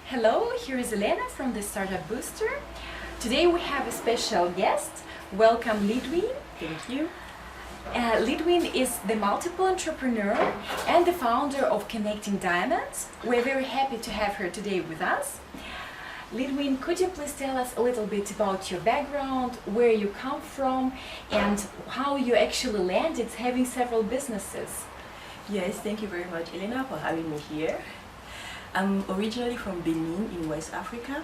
Hello, here is Elena from the Startup Booster. Today we have a special guest. Welcome, Lidwine. Thank you. Lidwine is the multiple entrepreneur and the founder of Connecting Diamonds. We're very happy to have her today with us. Lidwine, could you please tell us a little bit about your background, where you come from, and how you actually landed having several businesses? Yes, thank you very much, Elena, for having me here. I'm originally from Benin in West Africa.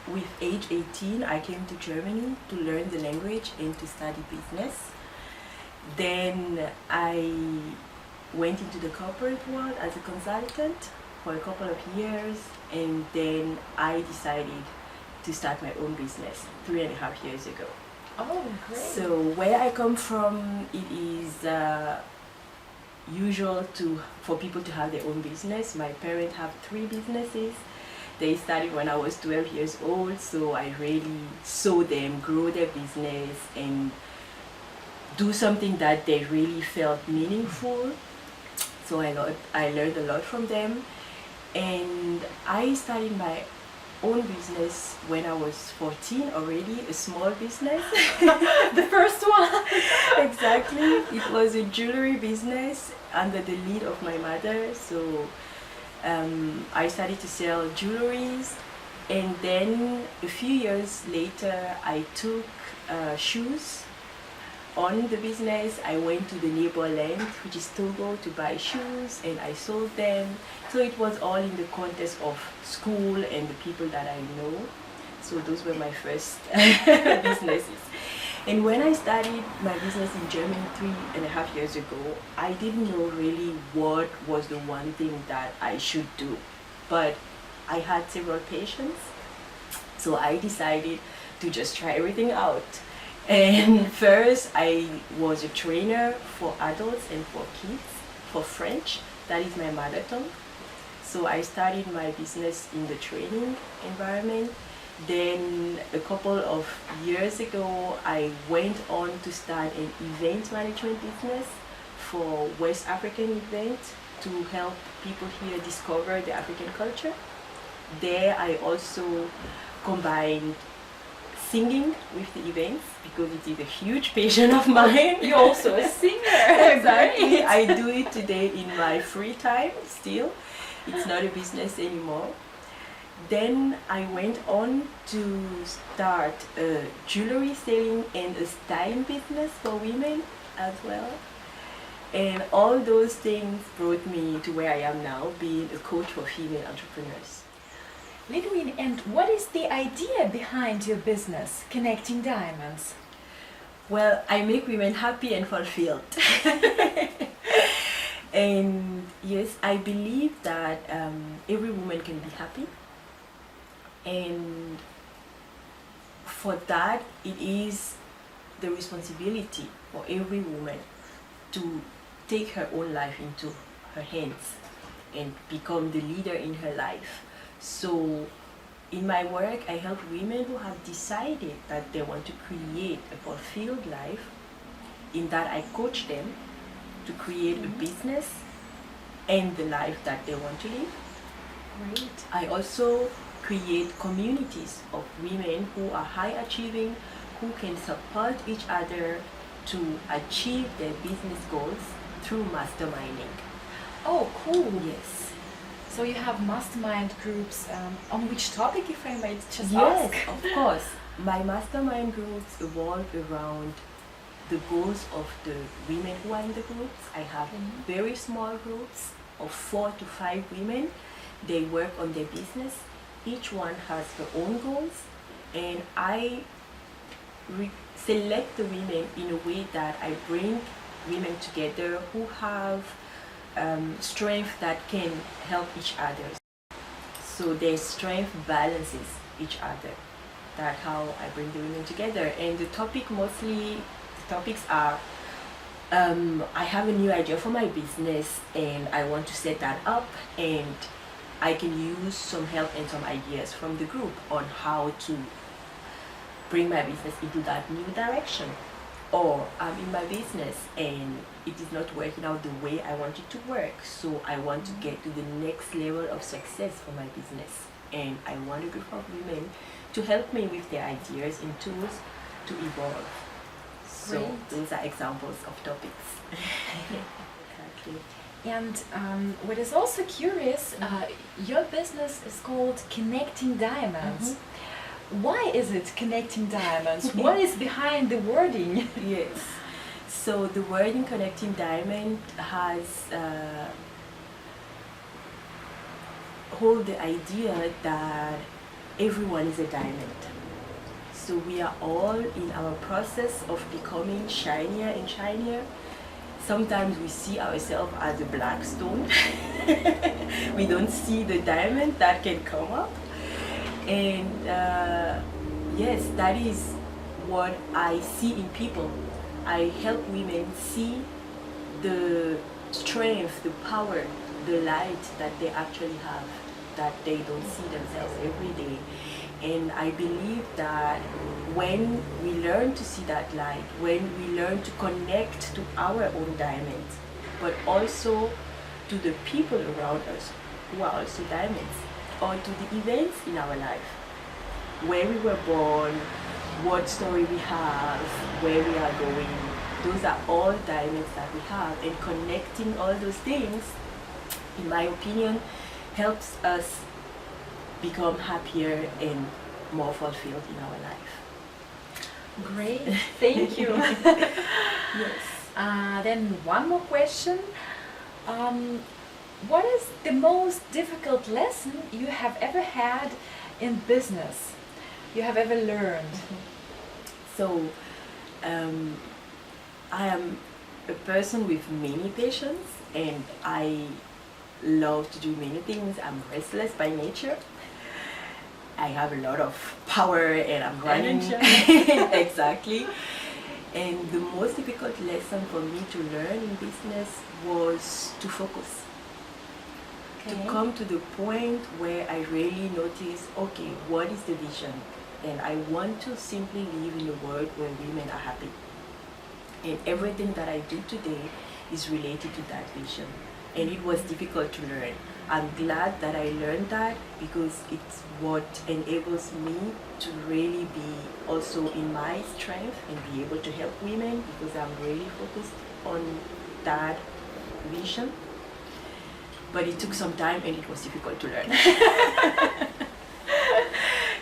With age 18, I came to Germany to learn the language and to study business. Then I went into the corporate world as a consultant for a couple of years, and then I decided to start my own business 3.5 years ago. Oh, great. So where I come from, it is usual for people to have their own business. My parents have 3 businesses. They started when I was 12 years old, so I really saw them grow their business and do something that they really felt meaningful. So I learned a lot from them, and I started my own business when I was 14 already, a small business. The first one. Exactly. It was a jewelry business under the lead of my mother. So I started to sell jewelries, and then a few years later I took shoes on the business. I went to the neighbor land, which is Togo, to buy shoes, and I sold them. So it was all in the context of school and the people that I know. So those were my first businesses. And when I started my business in Germany 3.5 years ago, I didn't know really what was the one thing that I should do. But I had several patients, so I decided to just try everything out. And first I was a trainer for adults and for kids, for French. That is my mother tongue. So I started my business in the training environment. Then a couple of years ago, I went on to start an event management business for West African events to help people here discover the African culture. There I also combined singing with the events, because it is a huge passion of mine. You're also a singer. Exactly. Great. I do it today in my free time still. It's not a business anymore. Then I went on to start a jewelry selling and a styling business for women as well. And all those things brought me to where I am now, being a coach for female entrepreneurs. Lidwine, and what is the idea behind your business, Connecting Diamonds? Well, I make women happy and fulfilled. And yes, I believe that every woman can be happy. And for that, it is the responsibility for every woman to take her own life into her hands and become the leader in her life. So in my work, I help women who have decided that they want to create a fulfilled life. In that, I coach them to create a business and the life that they want to live. Great. I also create communities of women who are high achieving, who can support each other to achieve their business goals through masterminding. Oh, cool. Yes. So you have mastermind groups on which topic, if I might just Yes, ask? of course. My mastermind groups evolve around the goals of the women who are in the groups. I have very small groups of 4 to 5 women. They work on their business. Each one has her own goals, and I select the women in a way that I bring women together who have strength that can help each other. So their strength balances each other. That's how I bring the women together. And the topics are, I have a new idea for my business and I want to set that up, and I can use some help and some ideas from the group on how to bring my business into that new direction. Or I'm in my business and it is not working out the way I want it to work, so I want to get to the next level of success for my business. and I want a group of women to help me with their ideas and tools to evolve. So Great. those are examples of topics. Exactly. And what is also curious, your business is called Connecting Diamonds. Why is it Connecting Diamonds? What is behind the wording? Yes. So the wording Connecting Diamond has hold the idea that everyone is a diamond. So we are all in our process of becoming shinier and shinier. Sometimes we see ourselves as a black stone. We don't see the diamond that can come up. And yes, that is what I see in people. I help women see the strength, the power, the light that they actually have, that they don't see themselves every day. And I believe that when we learn to see that light, when we learn to connect to our own diamonds, but also to the people around us who are also diamonds, or to the events in our life, where we were born, what story we have, where we are going, those are all diamonds that we have. And connecting all those things, in my opinion, helps us become happier and more fulfilled in our life. Great, thank you. Yes. Then one more question. What is the most difficult lesson you have ever had in business? You have ever learned? So, I am a person with many passions, and I love to do many things. I'm restless by nature. I have a lot of power and I'm running. Exactly. And the most difficult lesson for me to learn in business was to focus. To come to the point where I really notice, okay, what is the vision? And I want to simply live in a world where women are happy. And everything that I do today is related to that vision. And it was difficult to learn. I'm glad that I learned that, because it's what enables me to really be also in my strength and be able to help women, because I'm really focused on that vision. But it took some time and it was difficult to learn.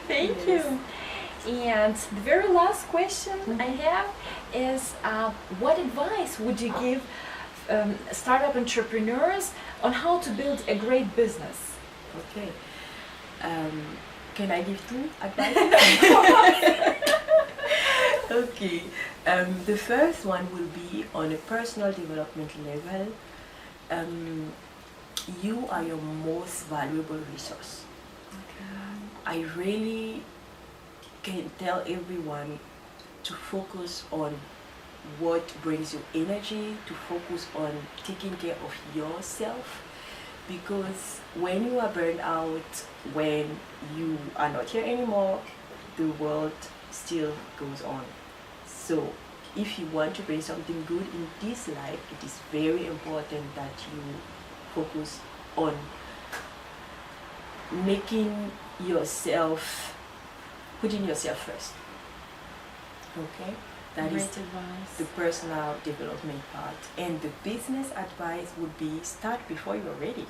Thank you. And the very last question I have is, what advice would you give startup entrepreneurs on how to build a great business? Okay. Can I give two advice? Okay. The first one will be on a personal development level. You are your most valuable resource. I really can tell everyone to focus on what brings you energy, to focus on taking care of yourself, because when you are burned out, when you are not here anymore, the world still goes on. So if you want to bring something good in this life, it is very important that you focus on making yourself, putting yourself first. Okay? That Great is advice. the personal development part. And the business advice would be, start before you're ready.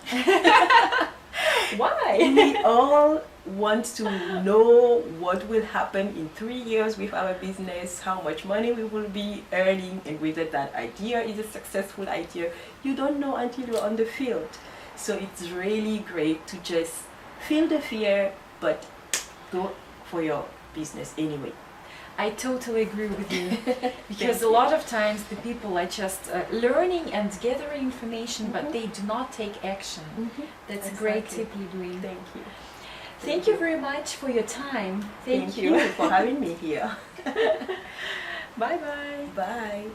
Why? We all want to know what will happen in 3 years with our business, how much money we will be earning, and whether that idea is a successful idea. You don't know until you're on the field. So it's really great to just feel the fear, but go for your business anyway. I totally agree with you, because a lot of times the people are just learning and gathering information, but they do not take action. That's a great tip, Lidwine. Thank you. Thank you very much for your time. Thank you. For having me here. Bye-bye. Bye.